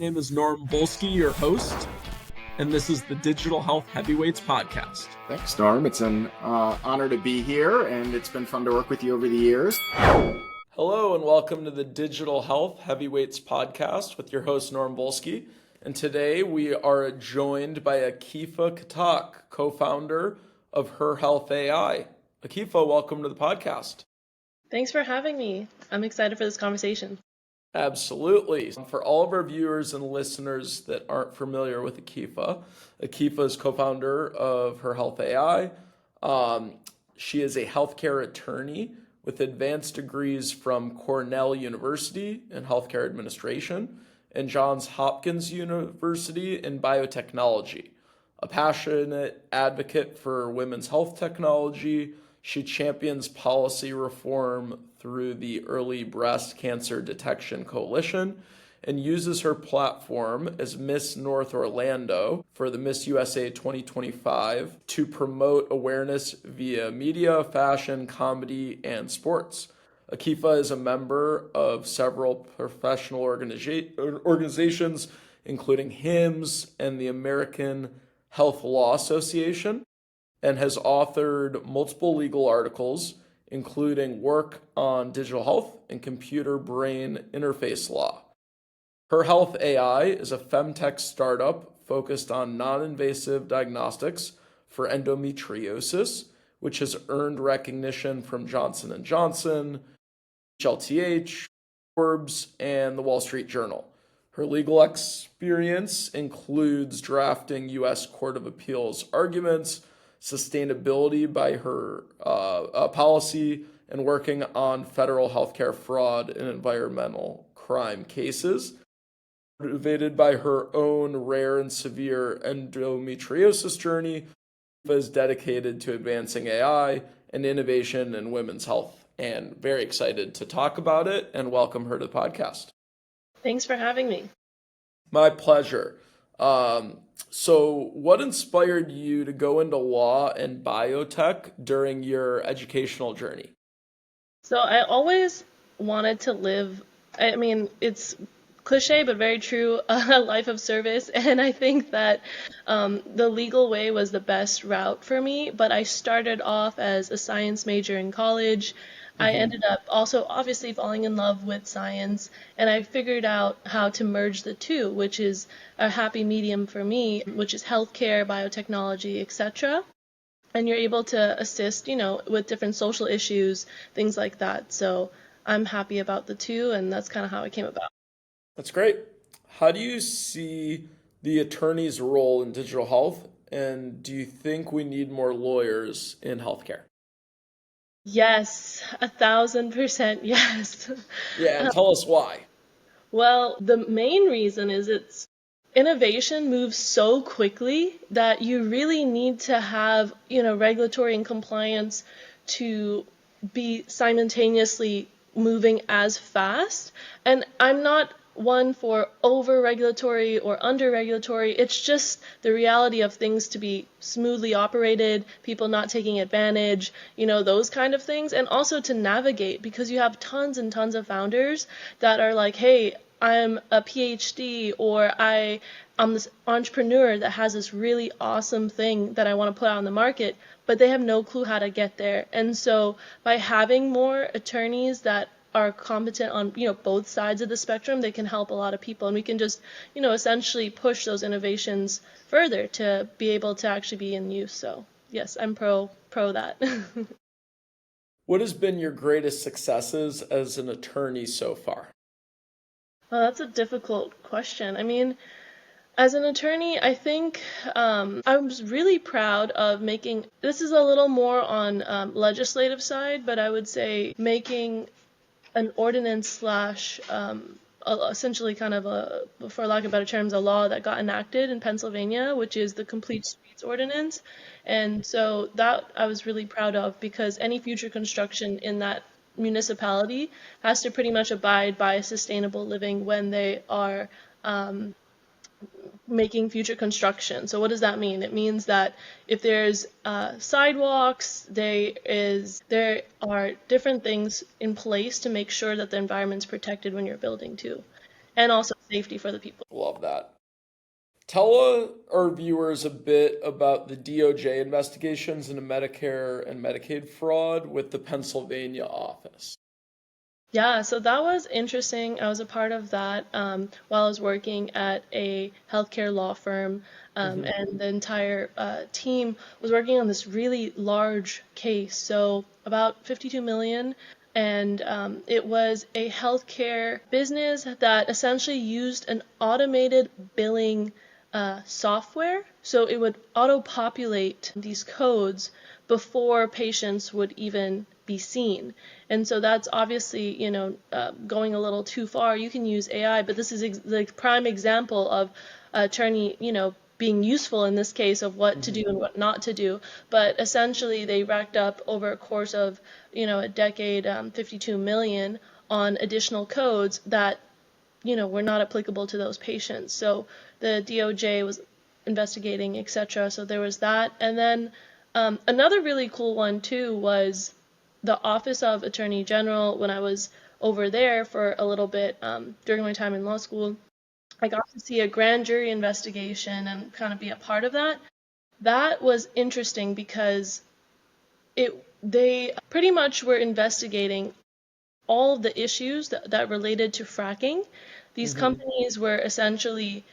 My name is Norm Volsky, your host, and this is the Digital Health Heavyweights podcast. Thanks, Norm. It's an honor to be here, and it's been fun to work with you over the years. Hello, and welcome to the Digital Health Heavyweights podcast with your host, Norm Volsky. And today we are joined by Akifa Khattak, co-founder of Her Health AI. Akifa, welcome to the podcast. Thanks for having me. I'm excited for this conversation. Absolutely. For all of our viewers and listeners that aren't familiar with Akifa, Akifa is co-founder of Her Health AI. She is a healthcare attorney with advanced degrees from Cornell University in healthcare administration and Johns Hopkins University in biotechnology. A passionate advocate for women's health technology, she champions policy reform through the Early Breast Cancer Detection Coalition and uses her platform as Miss North Orlando for the Miss USA 2025 to promote awareness via media, fashion, comedy, and sports. Akifa is a member of several professional organizations, including HIMSS and the American Health Law Association, and has authored multiple legal articles, including work on digital health and computer-brain interface law. Her Health AI is a fem-tech startup focused on non-invasive diagnostics for endometriosis, which has earned recognition from Johnson & Johnson, HLTH, Forbes, and the Wall Street Journal. Her legal experience includes drafting U.S. Court of Appeals arguments, sustainability by her policy, and working on federal healthcare fraud and environmental crime cases. Motivated by her own rare and severe endometriosis journey, Akifa is dedicated to advancing AI and innovation in women's health, and very excited to talk about it and welcome her to the podcast. Thanks for having me. My pleasure. So what inspired you to go into law and biotech during your educational journey? So I always wanted to live, it's cliche but very true, a life of service. And I think that the legal way was the best route for me. But I started off as a science major in college. I ended up also obviously falling in love with science, and I figured out how to merge the two, which is a happy medium for me, which is healthcare, biotechnology, etc. And you're able to assist, with different social issues, things like that. So I'm happy about the two, and that's kind of how it came about. That's great. How do you see the attorney's role in digital health, and do you think we need more lawyers in healthcare? Yes, 1,000% yes. Yeah, and tell us why. Well, the main reason is innovation moves so quickly that you really need to have, regulatory and compliance to be simultaneously moving as fast. And I'm not one for over regulatory or under regulatory. It's just the reality of things to be smoothly operated, people not taking advantage, those kind of things. And also to navigate, because you have tons and tons of founders that are like, hey, I'm a PhD, or I'm this entrepreneur that has this really awesome thing that I want to put out on the market, but they have no clue how to get there. And so by having more attorneys that are competent on, both sides of the spectrum, they can help a lot of people. And we can just, essentially push those innovations further to be able to actually be in use. So yes, I'm pro that. What has been your greatest successes as an attorney so far? Well, that's a difficult question. As an attorney, I think I was really proud of making, this is a little more on legislative side, but I would say making an ordinance slash essentially kind of for lack of better terms, a law that got enacted in Pennsylvania, which is the Complete Streets Ordinance. And so that I was really proud of, because any future construction in that municipality has to pretty much abide by sustainable living when they are making future construction. So what does that mean? It means that if there's sidewalks, there are different things in place to make sure that the environment's protected when you're building too. and also safety for the people. Love that. Tell our viewers a bit about the DOJ investigations into Medicare and Medicaid fraud with the Pennsylvania office. Yeah, so that was interesting. I was a part of that while I was working at a healthcare law firm, and the entire team was working on this really large case. So about 52 million, and it was a healthcare business that essentially used an automated billing software. So it would auto-populate these codes before patients would even be seen. And so that's obviously, going a little too far. You can use AI, but this is the prime example of attorney, being useful in this case of what to do and what not to do. But essentially, they racked up over a course of, a decade, 52 million on additional codes that were not applicable to those patients. So the DOJ was investigating, etc. So there was that. And then another really cool one too was the Office of Attorney General. When I was over there for a little bit during my time in law school, I got to see a grand jury investigation and kind of be a part of that. That was interesting because they pretty much were investigating all of the issues that related to fracking. These companies were essentially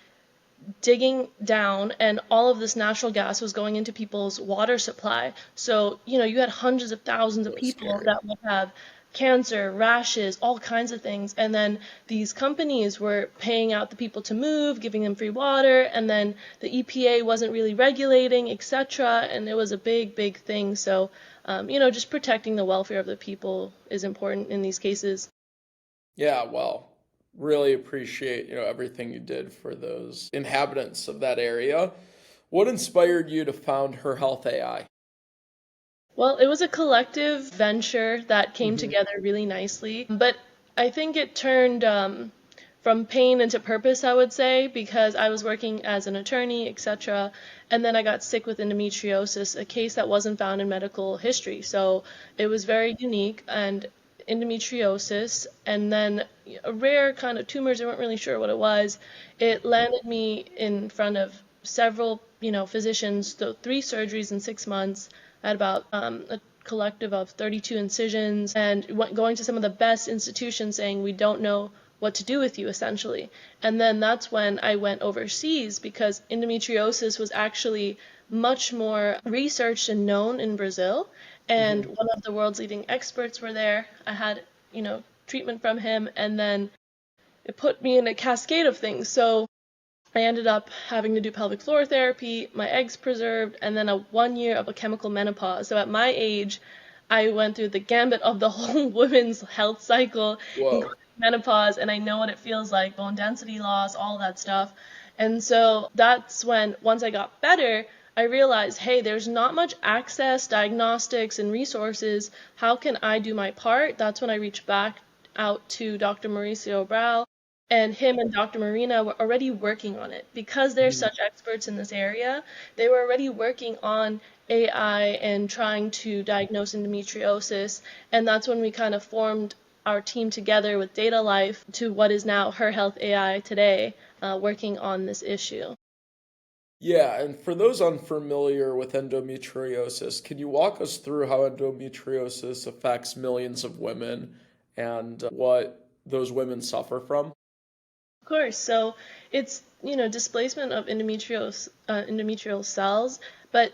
digging down, and all of this natural gas was going into people's water supply. So, you had hundreds of thousands of people that would have cancer, rashes, all kinds of things. And then these companies were paying out the people to move, giving them free water, and then the EPA wasn't really regulating, etc. And it was a big, big thing. So, just protecting the welfare of the people is important in these cases. Yeah, well, really appreciate, everything you did for those inhabitants of that area. What inspired you to found Her Health AI? Well, it was a collective venture that came together really nicely, but I think it turned from pain into purpose, I would say, because I was working as an attorney, etc., and then I got sick with endometriosis, a case that wasn't found in medical history. So it was very unique, and endometriosis, and then a rare kind of tumors, I weren't really sure what it was. It landed me in front of several, physicians, so 3 surgeries in 6 months. I had about a collective of 32 incisions, and going to some of the best institutions saying, we don't know what to do with you, essentially. And then that's when I went overseas, because endometriosis was actually much more researched and known in Brazil, and one of the world's leading experts were there. I had, treatment from him, and then it put me in a cascade of things. So I ended up having to do pelvic floor therapy, my eggs preserved, and then 1 year of a chemical menopause. So at my age, I went through the gambit of the whole women's health cycle, Whoa. including menopause, and I know what it feels like, bone density loss, all that stuff. And so that's when, once I got better, I realized, hey, there's not much access, diagnostics, and resources. How can I do my part? That's when I reached back out to Dr. Mauricio Brau, and him and Dr. Marina were already working on it. Because they're such experts in this area, they were already working on AI and trying to diagnose endometriosis, and that's when we kind of formed our team together with Data Life to what is now Her Health AI today, working on this issue. Yeah, and for those unfamiliar with endometriosis, can you walk us through how endometriosis affects millions of women and what those women suffer from? Of course. So it's, displacement of endometrial cells, but,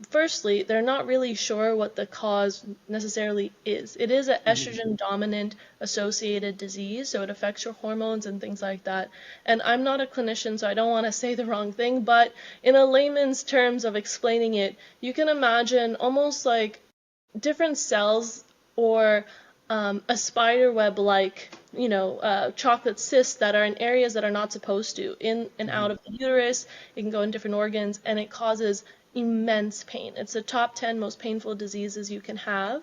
firstly, they're not really sure what the cause necessarily is. It is an estrogen dominant associated disease, so it affects your hormones and things like that. And I'm not a clinician, so I don't want to say the wrong thing, but in a layman's terms of explaining it, you can imagine almost like different cells, or a spider web like, chocolate cysts that are in areas that are not supposed to, in and out of the uterus. It can go in different organs, and it causes immense pain. It's the top 10 most painful diseases you can have.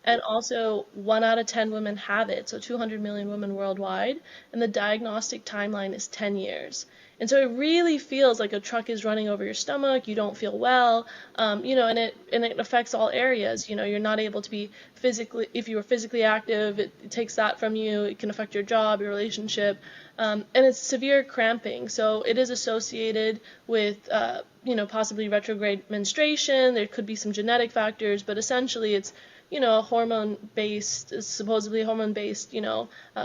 And also 1 out of 10 women have it, so 200 million women worldwide, and the diagnostic timeline is 10 years. And so it really feels like a truck is running over your stomach. You don't feel well, and it affects all areas. You're not able to be physically, if you were physically active, it takes that from you. It can affect your job, your relationship, and it's severe cramping. So it is associated with, possibly retrograde menstruation. There could be some genetic factors, but essentially it's supposedly hormone-based,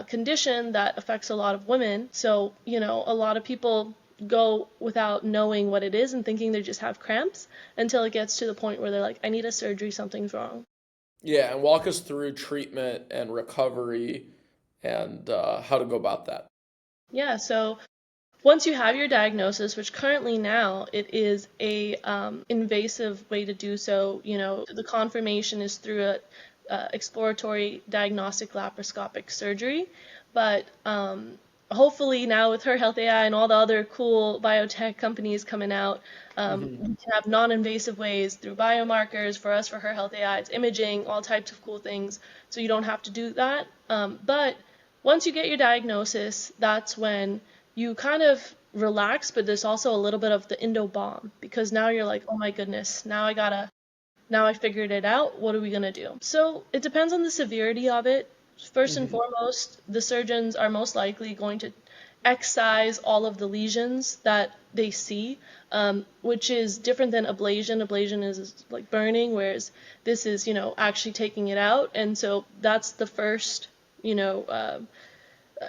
condition that affects a lot of women. So, a lot of people go without knowing what it is and thinking they just have cramps until it gets to the point where they're like, I need a surgery, something's wrong. Yeah, and walk us through treatment and recovery and how to go about that. Yeah, so once you have your diagnosis, which currently now it is a invasive way to do so, the confirmation is through a exploratory diagnostic laparoscopic surgery, but hopefully now with Her Health AI and all the other cool biotech companies coming out, we can have non-invasive ways through biomarkers. For us, for Her Health AI, it's imaging, all types of cool things, so you don't have to do that. But once you get your diagnosis, that's when you kind of relax, but there's also a little bit of the endo bomb, because now you're like, oh my goodness, now I figured it out, what are we gonna do? So it depends on the severity of it. First and foremost, the surgeons are most likely going to excise all of the lesions that they see, which is different than ablation. Ablation is like burning, whereas this is, actually taking it out. And so that's the first,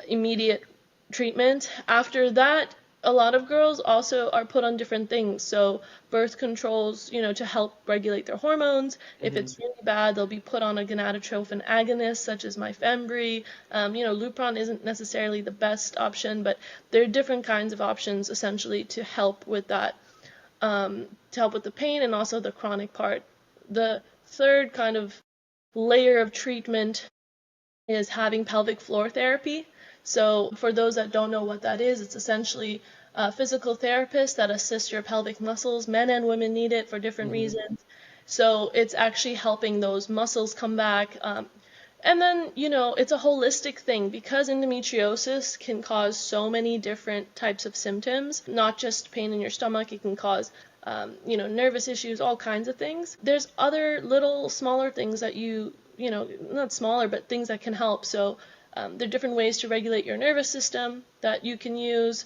immediate treatment. After that, a lot of girls also are put on different things. So birth controls, to help regulate their hormones. If it's really bad, they'll be put on a gonadotrophin agonist, such as Myfembry. Lupron isn't necessarily the best option, but there are different kinds of options essentially to help with that, to help with the pain and also the chronic part. The third kind of layer of treatment is having pelvic floor therapy. So for those that don't know what that is, it's essentially a physical therapist that assists your pelvic muscles. Men and women need it for different reasons. So it's actually helping those muscles come back. And then, it's a holistic thing, because endometriosis can cause so many different types of symptoms, not just pain in your stomach. It can cause, nervous issues, all kinds of things. There's other little smaller things that not smaller, but things that can help. So there are different ways to regulate your nervous system that you can use.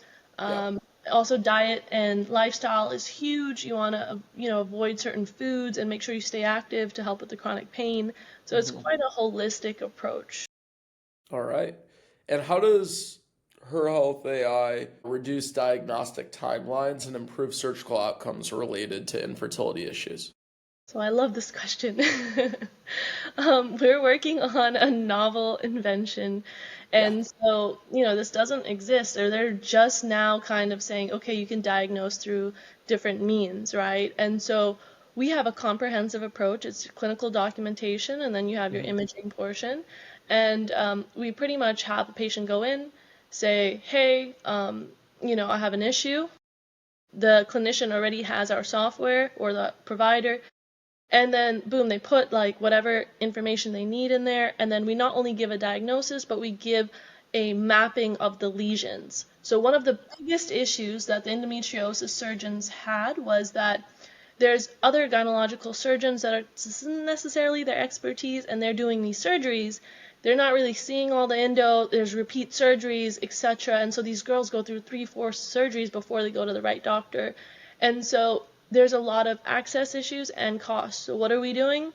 Also, diet and lifestyle is huge. You want to, avoid certain foods and make sure you stay active to help with the chronic pain. So it's quite a holistic approach. All right. And how does Her Health AI reduce diagnostic timelines and improve surgical outcomes related to infertility issues? So I love this question. We're working on a novel invention. And so, this doesn't exist, or they're just now kind of saying, okay, you can diagnose through different means, right? And so we have a comprehensive approach. It's clinical documentation, and then you have your imaging portion. And we pretty much have a patient go in, say, hey, I have an issue. The clinician already has our software, or the provider. And then, boom, they put like whatever information they need in there. And then we not only give a diagnosis, but we give a mapping of the lesions. So one of the biggest issues that the endometriosis surgeons had was that there's other gynecological surgeons that isn't necessarily their expertise, and they're doing these surgeries. They're not really seeing all the endo. There's repeat surgeries, etc. And so these girls go through 3-4 surgeries before they go to the right doctor. And so there's a lot of access issues and costs. So what are we doing?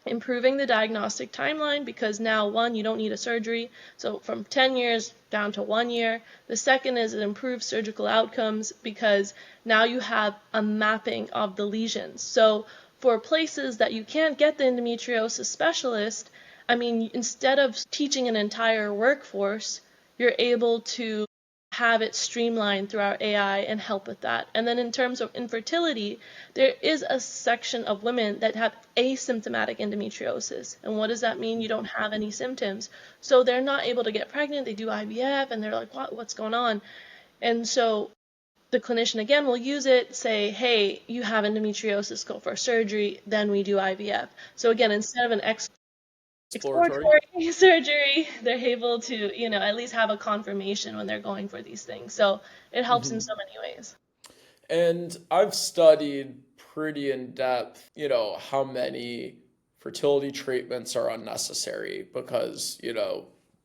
Improving the diagnostic timeline, because now, one, you don't need a surgery, so from 10 years down to 1 year. The second is it improves surgical outcomes, because now you have a mapping of the lesions. So for places that you can't get the endometriosis specialist, instead of teaching an entire workforce, you're able to have it streamlined through our AI and help with that. And then in terms of infertility, there is a section of women that have asymptomatic endometriosis. And what does that mean? You don't have any symptoms. So they're not able to get pregnant. They do IVF and they're like, what's going on? And so the clinician again will use it, say, hey, you have endometriosis, go for surgery, then we do IVF. So again, instead of an exploratory. surgery, they're able to, at least have a confirmation when they're going for these things. So it helps in so many ways. And I've studied pretty in depth, how many fertility treatments are unnecessary because,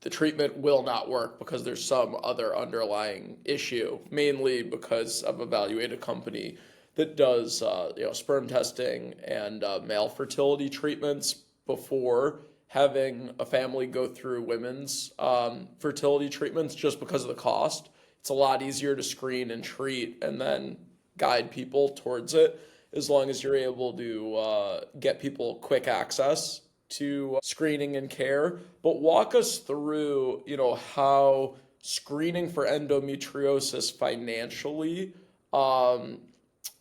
the treatment will not work because there's some other underlying issue, mainly because I've evaluated a company that does, sperm testing and male fertility treatments before having a family go through women's fertility treatments just because of the cost. It's a lot easier to screen and treat and then guide people towards it as long as you're able to get people quick access to screening and care. But walk us through, how screening for endometriosis financially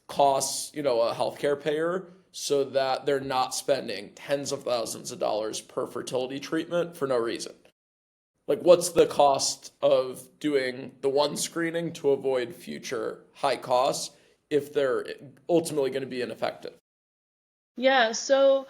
costs, a healthcare payer so that they're not spending tens of thousands of dollars per fertility treatment for no reason. Like, what's the cost of doing the one screening to avoid future high costs if they're ultimately going to be ineffective? Yeah, so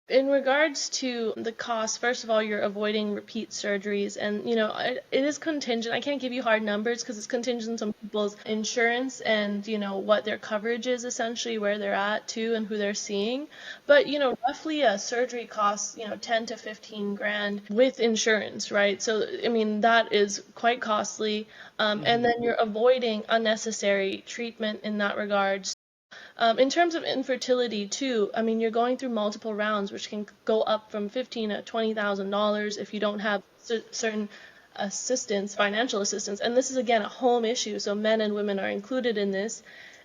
in regards to the cost, first of all, you're avoiding repeat surgeries, and it is contingent. I can't give you hard numbers because it's contingent on people's insurance and what their coverage is, essentially where they're at too and who they're seeing. But roughly a surgery costs 10 to 15 grand with insurance, right? So I mean that is quite costly, and then you're avoiding unnecessary treatment in that regard. In terms of infertility too, I mean, you're going through multiple rounds, which can go up from $15,000 to $20,000 if you don't have certain assistance, financial assistance. And this is again a home issue, so men and women are included in this.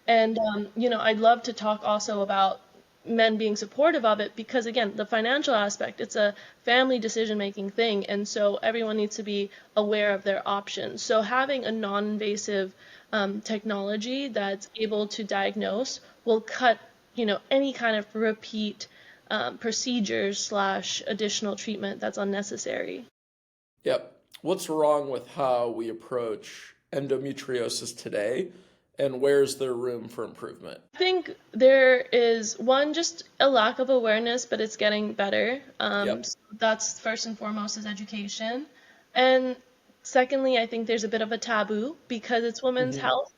And I'd love to talk also about men being supportive of it because again, the financial aspect, it's a family decision-making thing, and so everyone needs to be aware of their options. So having a non-invasive technology that's able to diagnose will cut, any kind of repeat procedures slash additional treatment that's unnecessary. Yep. What's wrong with how we approach endometriosis today, and where's there room for improvement? I think there is one, just a lack of awareness, but it's getting better. Yep. So that's first and foremost is education. And secondly, I think there's a bit of a taboo because it's women's health.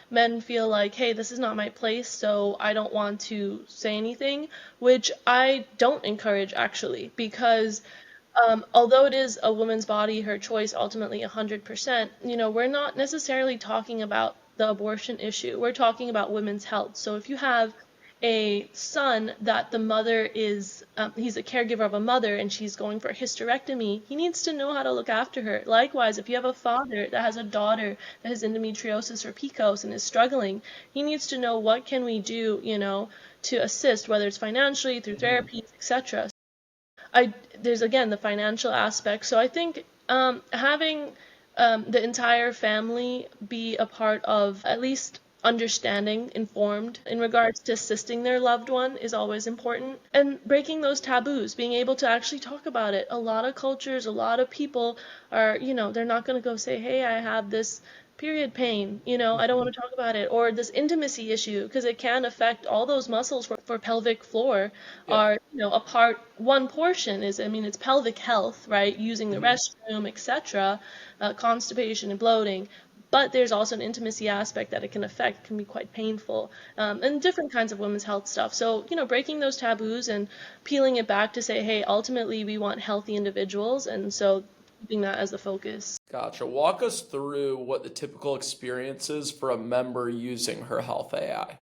Men feel like, hey, this is not my place, so I don't want to say anything, which I don't encourage actually, because although it is a woman's body, her choice, ultimately 100%, we're not necessarily talking about the abortion issue. We're talking about women's health. So if you have a son that the mother is, he's a caregiver of a mother and she's going for a hysterectomy, he needs to know how to look after her. Likewise, if you have a father that has a daughter that has endometriosis or PCOS and is struggling, he needs to know what can we do, to assist, whether it's financially, through therapies, etc. There's again the financial aspect. So I think having the entire family be a part of at least understanding, informed in regards to assisting their loved one is always important. And breaking those taboos, being able to actually talk about it. A lot of cultures, a lot of people are, they're not going to go say, hey, I have this period pain, I don't want to talk about it, or this intimacy issue, because it can affect all those muscles for pelvic floor Yeah. are, one portion is, I mean, it's pelvic health, right? Using the restroom, etc., constipation and bloating. But there's also an intimacy aspect that it can affect, can be quite painful, and different kinds of women's health stuff. So, breaking those taboos and peeling it back to say, hey, ultimately we want healthy individuals, and so keeping that as the focus. Gotcha. Walk us through what the typical experience is for a member using her health AI.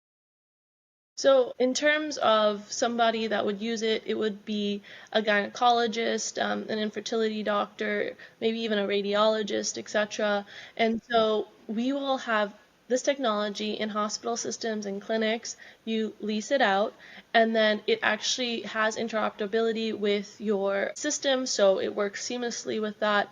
So in terms of somebody that would use it, it would be a gynecologist, an infertility doctor, maybe even a radiologist, etc. And so we will have this technology in hospital systems and clinics. You lease it out, and then it actually has interoperability with your system, so it works seamlessly with that.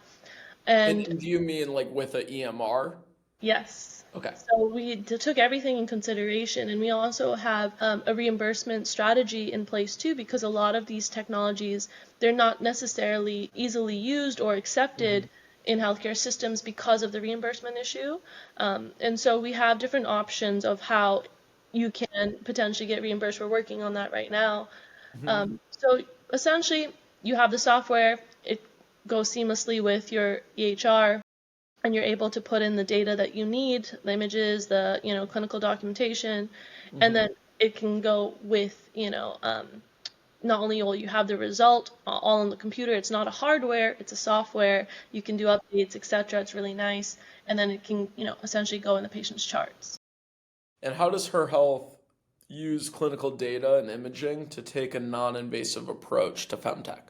And And do you mean like with a EMR? yes. Okay. So we took everything in consideration, and we also have a reimbursement strategy in place too, because a lot of these technologies, they're not necessarily easily used or accepted in healthcare systems because of the reimbursement issue. And so we have different options of how you can potentially get reimbursed. We're working on that right now. So essentially, you have the software, it goes seamlessly with your EHR, and you're able to put in the data that you need, the images, the clinical documentation, and then it can go with not only will you have the result all on the computer, it's not a hardware, it's a software, you can do updates, etc. It's really nice, and then it can essentially go in the patient's charts. And how does Her Health use clinical data and imaging to take a non-invasive approach to fem-tech?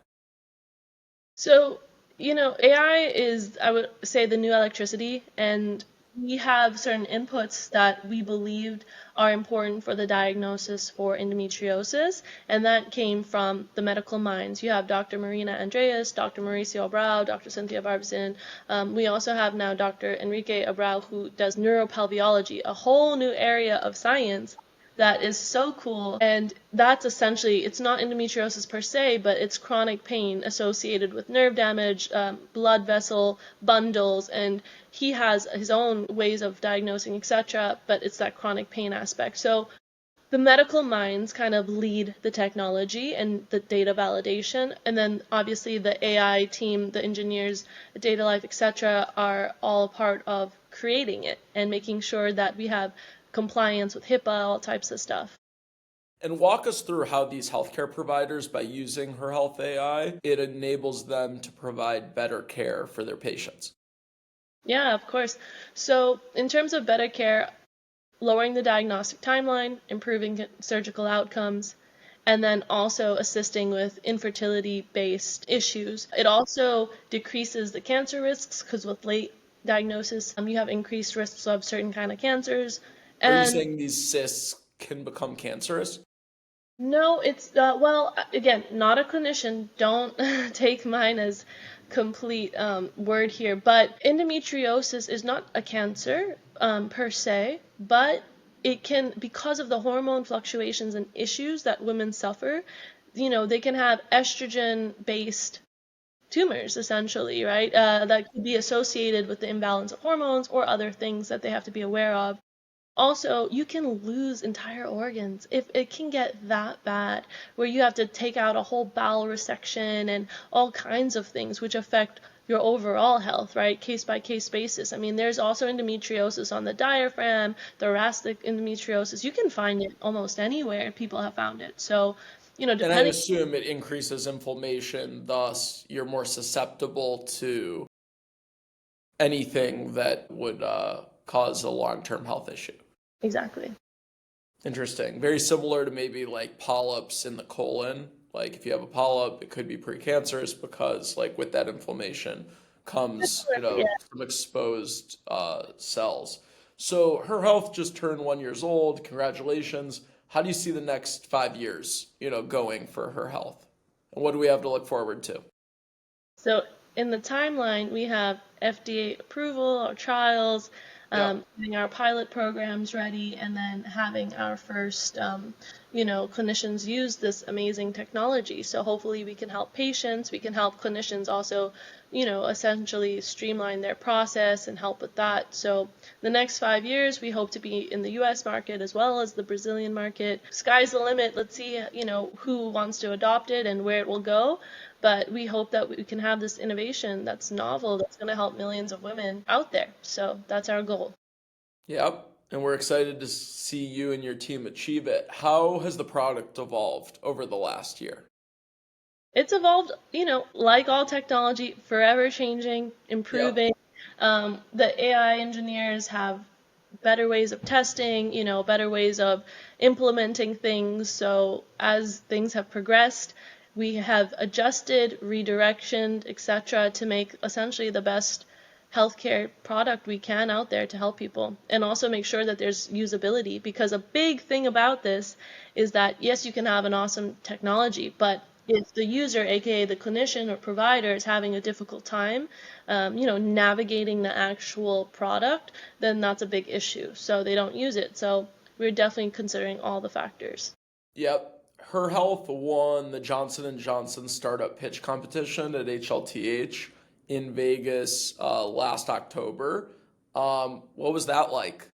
So, AI is, I would say, the new electricity, and we have certain inputs that we believed are important for the diagnosis for endometriosis, and that came from the medical minds. You have Dr. Marina Andreas, Dr. Mauricio Abrao, Dr. Cynthia Barbizon. We also have now Dr. Enrique Abrao, who does neuropelviology, a whole new area of science that is so cool. And that's essentially, it's not endometriosis per se, but it's chronic pain associated with nerve damage, blood vessel bundles, and he has his own ways of diagnosing, etc., but it's that chronic pain aspect. So the medical minds kind of lead the technology and the data validation, and then obviously the AI team, the engineers, the data life, etc., are all part of creating it and making sure that we have compliance with HIPAA, all types of stuff. And walk us through how these healthcare providers, by using Her Health AI, it enables them to provide better care for their patients. Yeah, of course. So in terms of better care, lowering the diagnostic timeline, improving surgical outcomes, and then also assisting with infertility-based issues. It also decreases the cancer risks because with late diagnosis, you have increased risks of certain kind of cancers. Are you And saying these cysts can become cancerous? no, it's well, again, not a clinician. Don't take mine as complete word here, but endometriosis is not a cancer per se, but it can, because of the hormone fluctuations and issues that women suffer, they can have estrogen-based tumors, essentially, right? That could be associated with the imbalance of hormones or other things that they have to be aware of. Also, you can lose entire organs if it can get that bad, where you have to take out a whole bowel resection and all kinds of things which affect your overall health, right? Case by case basis. I mean, there's also endometriosis on the diaphragm, thoracic endometriosis. You can find it almost anywhere. People have found it. So, And I depending. assume it increases inflammation, thus you're more susceptible to anything that would cause a long-term health issue. Exactly. Interesting. Very similar to maybe like polyps in the colon. Like if you have a polyp, it could be precancerous because like with that inflammation comes, Yeah. some exposed cells. So Her Health just turned 1 year old. Congratulations. How do you see the next 5 years, going for Her Health? And what do we have to look forward to? So in the timeline, we have FDA approval, our trials, Yeah. getting our pilot programs ready, and then having our first, clinicians use this amazing technology. So hopefully we can help patients, we can help clinicians also, essentially streamline their process and help with that. So the next 5 years, we hope to be in the US market as well as the Brazilian market. Sky's the limit. Let's see, who wants to adopt it and where it will go. But we hope that we can have this innovation that's novel, that's going to help millions of women out there. So that's our goal. Yep. And we're excited to see you and your team achieve it. How has the product evolved over the last year? It's evolved, like all technology, forever changing, Yep. improving. The AI engineers have better ways of testing, better ways of implementing things. So as things have progressed, we have adjusted, redirectioned, etc., to make essentially the best healthcare product we can out there to help people, and also make sure that there's usability, because a big thing about this is that yes, you can have an awesome technology, but if the user, aka the clinician or provider, is having a difficult time, navigating the actual product, then that's a big issue. So they don't use it. So we're definitely considering all the factors. Yep. Her Health won the Johnson & Johnson Startup Pitch Competition at HLTH in Vegas last October. What was that like?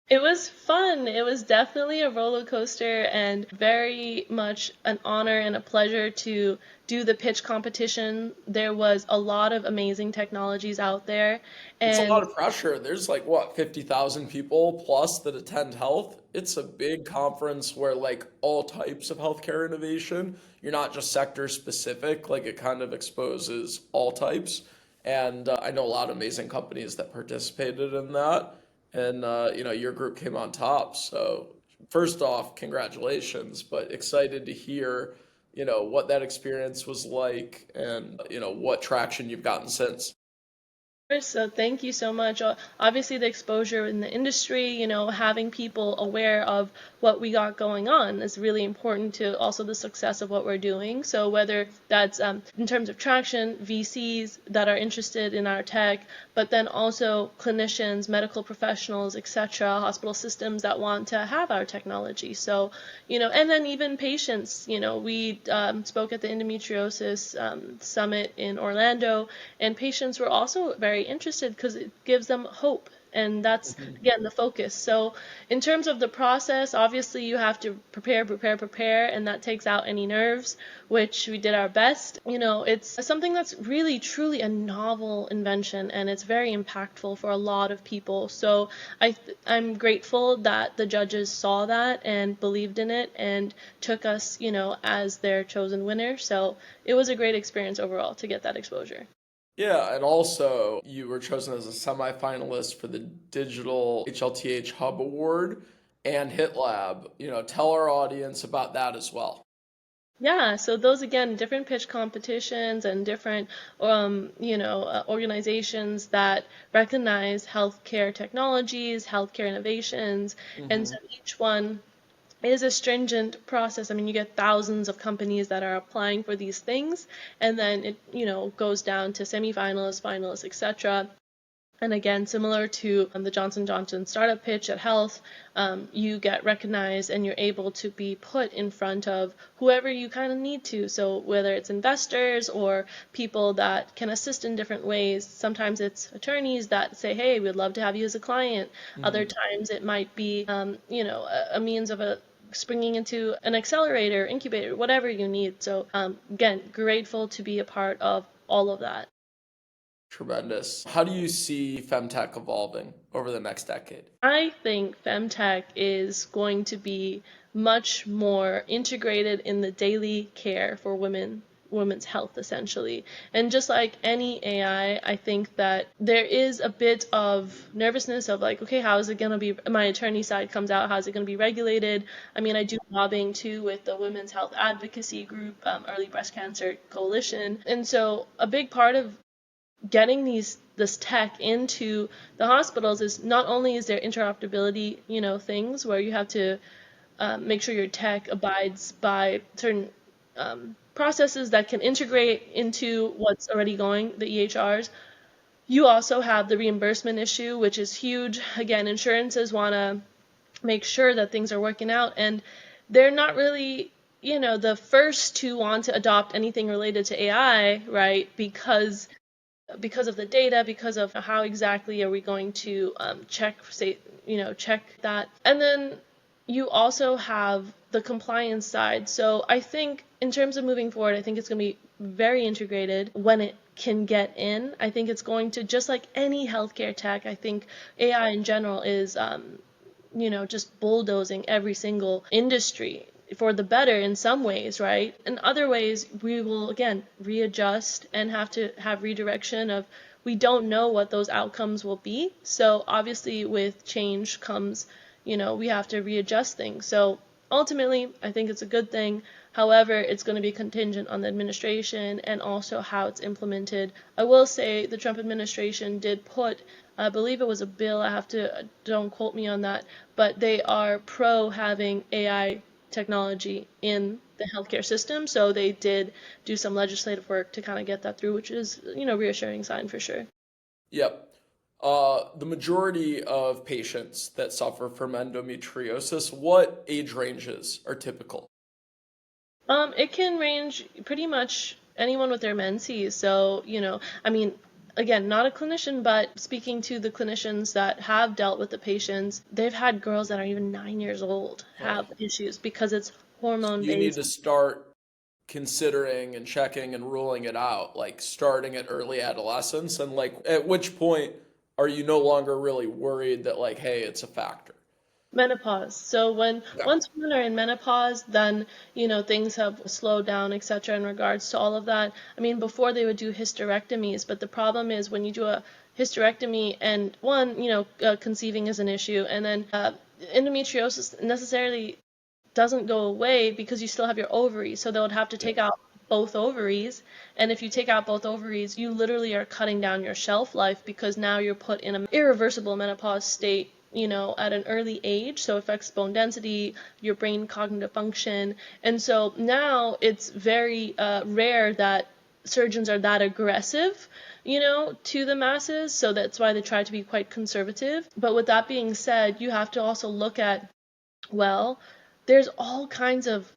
It was fun. It was definitely a roller coaster and very much an honor and a pleasure to do the pitch competition. There was a lot of amazing technologies out there, It's a lot and of pressure. There's like what, 50,000 people plus that attend health. It's a big conference where like all types of healthcare innovation, you're not just sector specific, like it kind of exposes all types. And I know a lot of amazing companies that participated in that. And your group came on top. So first off, congratulations, but excited to hear, what that experience was like and, what traction you've gotten since. so thank you so much. Obviously, the exposure in the industry, having people aware of what we got going on is really important to also the success of what we're doing. So whether that's in terms of traction, VCs that are interested in our tech, but then also clinicians, medical professionals, etc., hospital systems that want to have our technology. So, and then even patients, we spoke at the Endometriosis summit in Orlando, and patients were also very interested because it gives them hope. And that's, again, the focus. So in terms of the process, obviously you have to prepare, and that takes out any nerves, which we did our best. It's something that's really, truly a novel invention, and it's very impactful for a lot of people. So I'm grateful that the judges saw that and believed in it and took us, as their chosen winner. So it was a great experience overall to get that exposure. Yeah, and also you were chosen as a semifinalist for the Digital HLTH Hub Award and Hit Lab. Tell our audience about that as well. Yeah, so those again, different pitch competitions and different, organizations that recognize healthcare technologies, healthcare innovations, and so each one is a stringent process. I mean, you get thousands of companies that are applying for these things, and then it, goes down to semifinalists, finalists, etc. And again, similar to the Johnson Johnson startup pitch at Health, you get recognized and you're able to be put in front of whoever you kind of need to. So whether it's investors or people that can assist in different ways, sometimes it's attorneys that say, hey, we'd love to have you as a client. Other times it might be, a means of springing into an accelerator, incubator, whatever you need. So again, grateful to be a part of all of that. Tremendous. How do you see femtech evolving over the next decade? I think fem-tech is going to be much more integrated in the daily care for women's health essentially. And just like any I think that there is a bit of nervousness of like, okay, how is it going to be, my attorney side comes out, how is it going to be regulated? I mean, I do lobbying too with the Women's Health Advocacy group, Early Breast Cancer Coalition. And so a big part of getting this tech into the hospitals is not only is there interoperability, things where you have to make sure your tech abides by certain processes that can integrate into what's already going, the EHRs. You also have the reimbursement issue, which is huge. Again, insurances want to make sure that things are working out, and they're not really, the first to want to adopt anything related to AI, right? Because of the data, because of how exactly are we going to check that. And then you also have the compliance side. So I think in terms of moving forward, I think it's going to be very integrated when it can get in. I think it's going to, just like any healthcare tech, I think AI in general is just bulldozing every single industry for the better in some ways, right? In other ways, we will again readjust and have to have redirection of, we don't know what those outcomes will be. So obviously with change comes, we have to readjust things. So ultimately, I think it's a good thing. However, it's going to be contingent on the administration and also how it's implemented. I will say the Trump administration did put, I believe it was a bill, don't quote me on that, but they are pro having AI technology in the healthcare system. So they did do some legislative work to kind of get that through, which is, reassuring sign for sure. Yep. The majority of patients that suffer from endometriosis, what age ranges are typical? It can range pretty much anyone with their menses. So, I mean, again, not a clinician, but speaking to the clinicians that have dealt with the patients, they've had girls that are even 9 years old have issues because it's hormone You need based. to start considering and checking and ruling it out, like starting at early adolescence, and like at which point are you no longer really worried that like, hey, it's a factor? Menopause. So Yeah. once women are in menopause, then things have slowed down, etc. In regards to all of that. I mean, before they would do hysterectomies, but the problem is when you do a hysterectomy and one, conceiving is an issue, and then endometriosis necessarily doesn't go away because you still have your ovaries. So they would have to take out both ovaries. And if you take out both ovaries, you literally are cutting down your shelf life because now you're put in an irreversible menopause state, at an early age. So it affects bone density, your brain cognitive function. And so now it's very rare that surgeons are that aggressive, to the masses. So that's why they try to be quite conservative. But with that being said, you have to also look at, well, there's all kinds of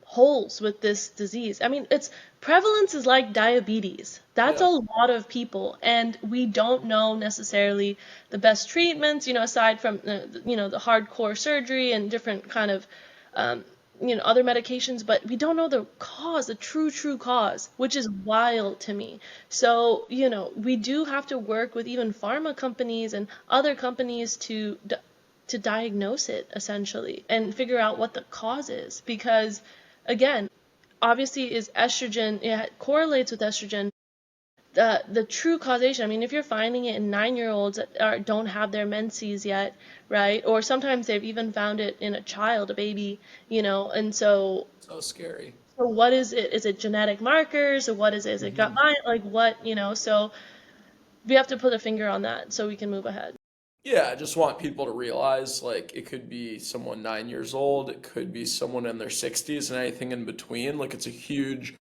holes with this disease. I mean, its prevalence is like diabetes. That's Yeah. a lot of people, and we don't know necessarily the best treatments, aside from the hardcore surgery and different kind of other medications, but we don't know the cause, the true cause, which is wild to me. So, we do have to work with even pharma companies and other companies to diagnose it essentially and figure out what the cause is, because again, obviously is estrogen, it correlates with estrogen. The true causation, I mean, if you're finding it in 9-year-olds that don't have their menses yet, right? Or sometimes they've even found it in a child, a baby, and So scary. so what is it? Is it genetic markers? Or what is it? Is it gut bind? Like what, so we have to put a finger on that so we can move ahead. Yeah, I just want people to realize like it could be someone 9 years old, it could be someone in their 60s, and anything in between. Like it's a huge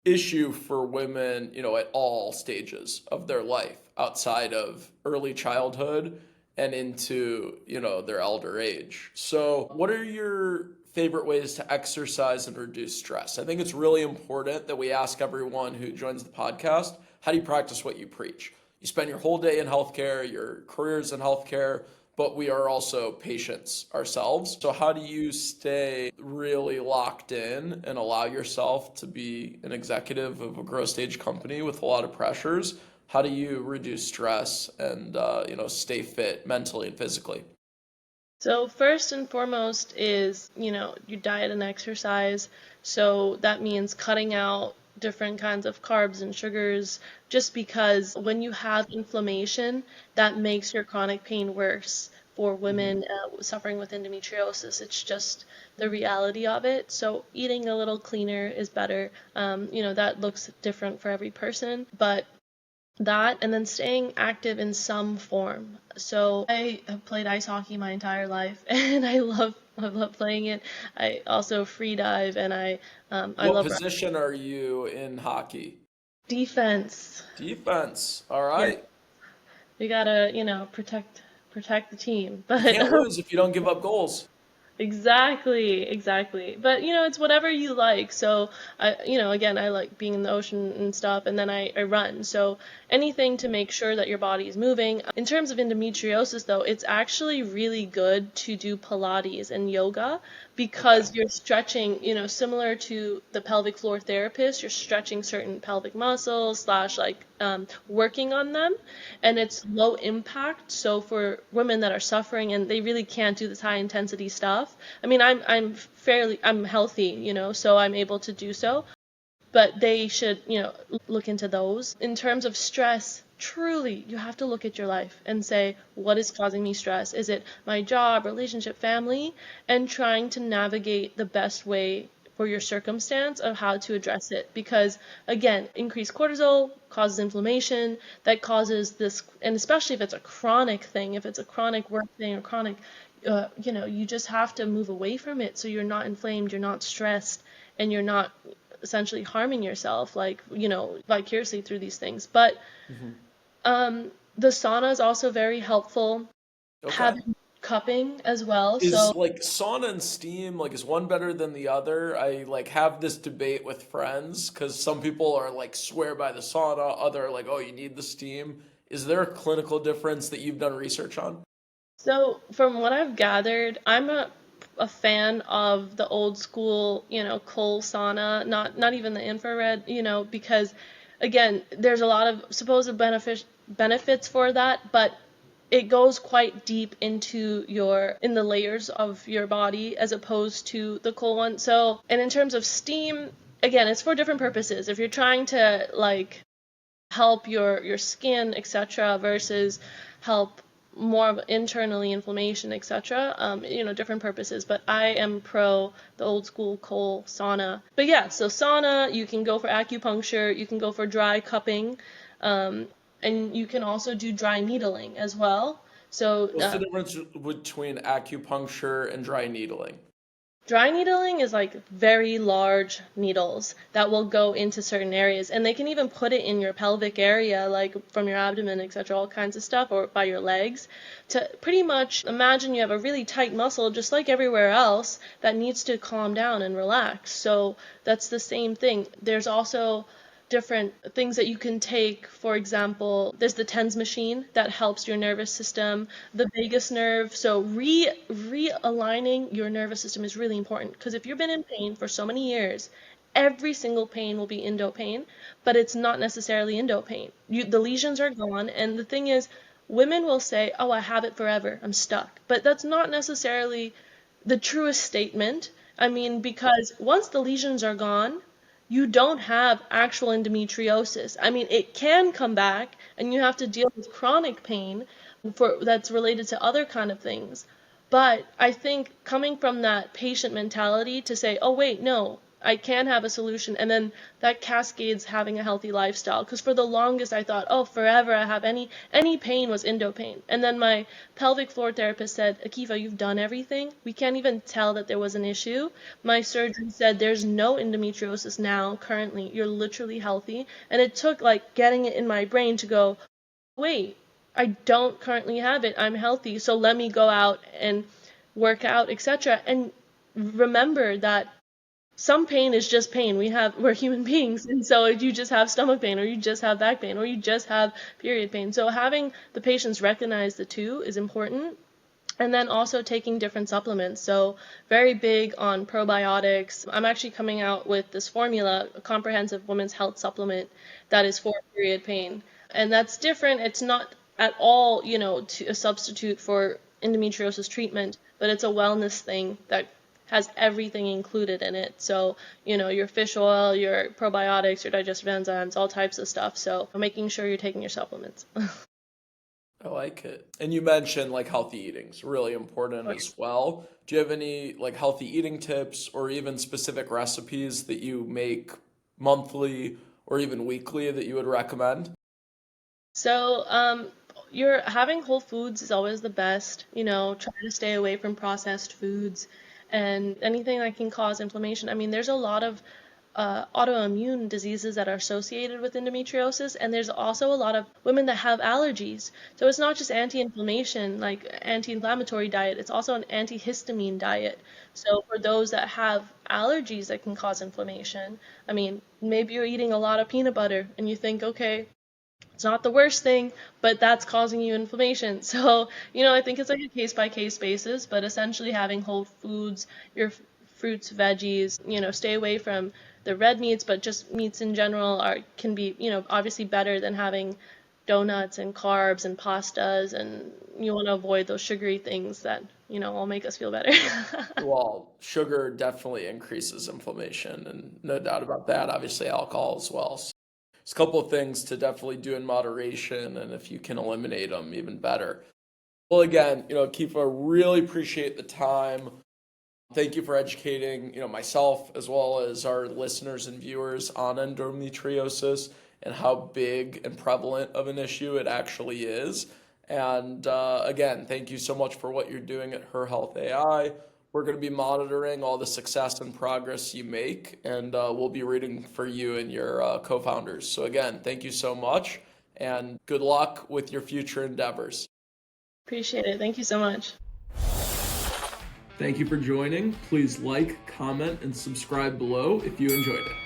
issue for women, at all stages of their life, outside of early childhood and into, their elder age. So, what are your favorite ways to exercise and reduce stress? I think it's really important that we ask everyone who joins the podcast, how do you practice what you preach? You spend your whole day in healthcare, your career's in healthcare, but we are also patients ourselves. So, how do you stay really locked in and allow yourself to be an executive of a growth stage company with a lot of pressures? How do you reduce stress and stay fit mentally and physically? So first and foremost is, your diet and exercise. So that means cutting out different kinds of carbs and sugars, just because when you have inflammation, that makes your chronic pain worse for women suffering with endometriosis. It's just the reality of it. So eating a little cleaner is better. That looks different for every person, but that and then staying active in some form. So I have played ice hockey my entire life and I love playing it. I also free dive and I What love position are you in hockey? defense. Defense. All Yeah, right. we gotta, protect the team. You But can't lose if you don't give up goals. exactly. But it's whatever you like. So again, I like being in the ocean and stuff, and then I run. So anything to make sure that your body is moving. In terms of endometriosis, though, it's actually really good to do Pilates and yoga Okay. because you're stretching, similar to the pelvic floor therapist, you're stretching certain pelvic muscles slash like working on them, and it's low impact. So for women that are suffering and they really can't do this high intensity stuff, I mean, I'm healthy, so I'm able to do so, but they should, look into those. In terms of stress, truly, you have to look at your life and say, what is causing me stress? Is it my job, relationship, family? And trying to navigate the best way for your circumstance of how to address it. Because again, increased cortisol causes inflammation, that causes this, and especially if it's a chronic thing, if it's a chronic work thing or chronic, you just have to move away from it so you're not inflamed, you're not stressed, and you're not essentially harming yourself, like, vicariously through these things. But Hmm. the sauna is also very helpful. Okay. Having cupping as well. Is So like sauna and steam, like is one better than the other? I like have this debate with friends because some people are like swear by the sauna, other are like, oh, you need the steam. Is there a clinical difference that you've done research on? So from what I've gathered, I'm a fan of the old school, coal sauna, not even the infrared, because again, there's a lot of supposed benefits for that, but it goes quite deep into in the layers of your body as opposed to the cold one. So, and in terms of steam, again, it's for different purposes. If you're trying to like help your skin, etc., versus help more of internally inflammation, etc. Different purposes. But I am pro the old school coal sauna. But yeah, so sauna, you can go for acupuncture, you can go for dry cupping, and you can also do dry needling as well. So What's the difference between acupuncture and dry needling? dry needling is like very large needles that will go into certain areas, and they can even put it in your pelvic area, like from your abdomen, etc., all kinds of stuff, or by your legs, to pretty much imagine you have a really tight muscle, just like everywhere else, that needs to calm down and relax. So that's the same thing. There's also different things that you can take. For example, there's the TENS machine that helps your nervous system, the vagus nerve. So realigning your nervous system is really important, because if you've been in pain for so many years, every single pain will be endo pain, but it's not necessarily endo pain. The lesions are gone, and the thing is, women will say, "Oh, I have it forever. I'm stuck." But that's not necessarily the truest statement. I mean, because once the lesions are gone, you don't have actual endometriosis. I mean, it can come back and you have to deal with chronic pain that's related to other kind of things. But I think coming from that patient mentality to say, "Oh wait, no, I can have a solution," and then that cascades having a healthy lifestyle. Because for the longest I thought, "Oh, forever I have any pain was endo pain." And then my pelvic floor therapist said, "Akifa, you've done everything. We can't even tell that there was an issue." My surgeon said, "There's no endometriosis now currently. You're literally healthy." And it took like getting it in my brain to go, "Wait, I don't currently have it. I'm healthy. So let me go out and work out, etc." And remember that some pain is just pain. We're human beings, and so you just have stomach pain, or you just have back pain, or you just have period pain. So having the patients recognize the two is important. And then also taking different supplements. So very big on probiotics. I'm actually coming out with this formula, a comprehensive women's health supplement that is for period pain. And that's different. It's not at all, a substitute for endometriosis treatment, but it's a wellness thing that has everything included in it. So, your fish oil, your probiotics, your digestive enzymes, all types of stuff. So making sure you're taking your supplements. I like it. And you mentioned like healthy eating is really important as well. Do you have any like healthy eating tips or even specific recipes that you make monthly or even weekly that you would recommend? So, you're having whole foods is always the best. Try to stay away from processed foods and anything that can cause inflammation. I mean, there's a lot of autoimmune diseases that are associated with endometriosis, and there's also a lot of women that have allergies. So it's not just anti-inflammation, like anti-inflammatory diet, it's also an antihistamine diet. So for those that have allergies that can cause inflammation, I mean, maybe you're eating a lot of peanut butter and you think, okay, it's not the worst thing, but that's causing you inflammation. So, I think it's like a case by case basis, but essentially having whole foods, your fruits, veggies, stay away from the red meats, but just meats in general can be, obviously better than having donuts and carbs and pastas, and you want to avoid those sugary things that, will make us feel better. Well, sugar definitely increases inflammation, and no doubt about that. Obviously, alcohol as well. So there's a couple of things to definitely do in moderation, and if you can eliminate them, even better. Well, again, Kifa, really appreciate the time. Thank you for educating, myself as well as our listeners and viewers on endometriosis and how big and prevalent of an issue it actually is. And again, thank you so much for what you're doing at Her Health AI. We're going to be monitoring all the success and progress you make, and we'll be rooting for you and your co-founders. So again, thank you so much, and good luck with your future endeavors. Appreciate it. Thank you so much. Thank you for joining. Please like, comment, and subscribe below if you enjoyed it.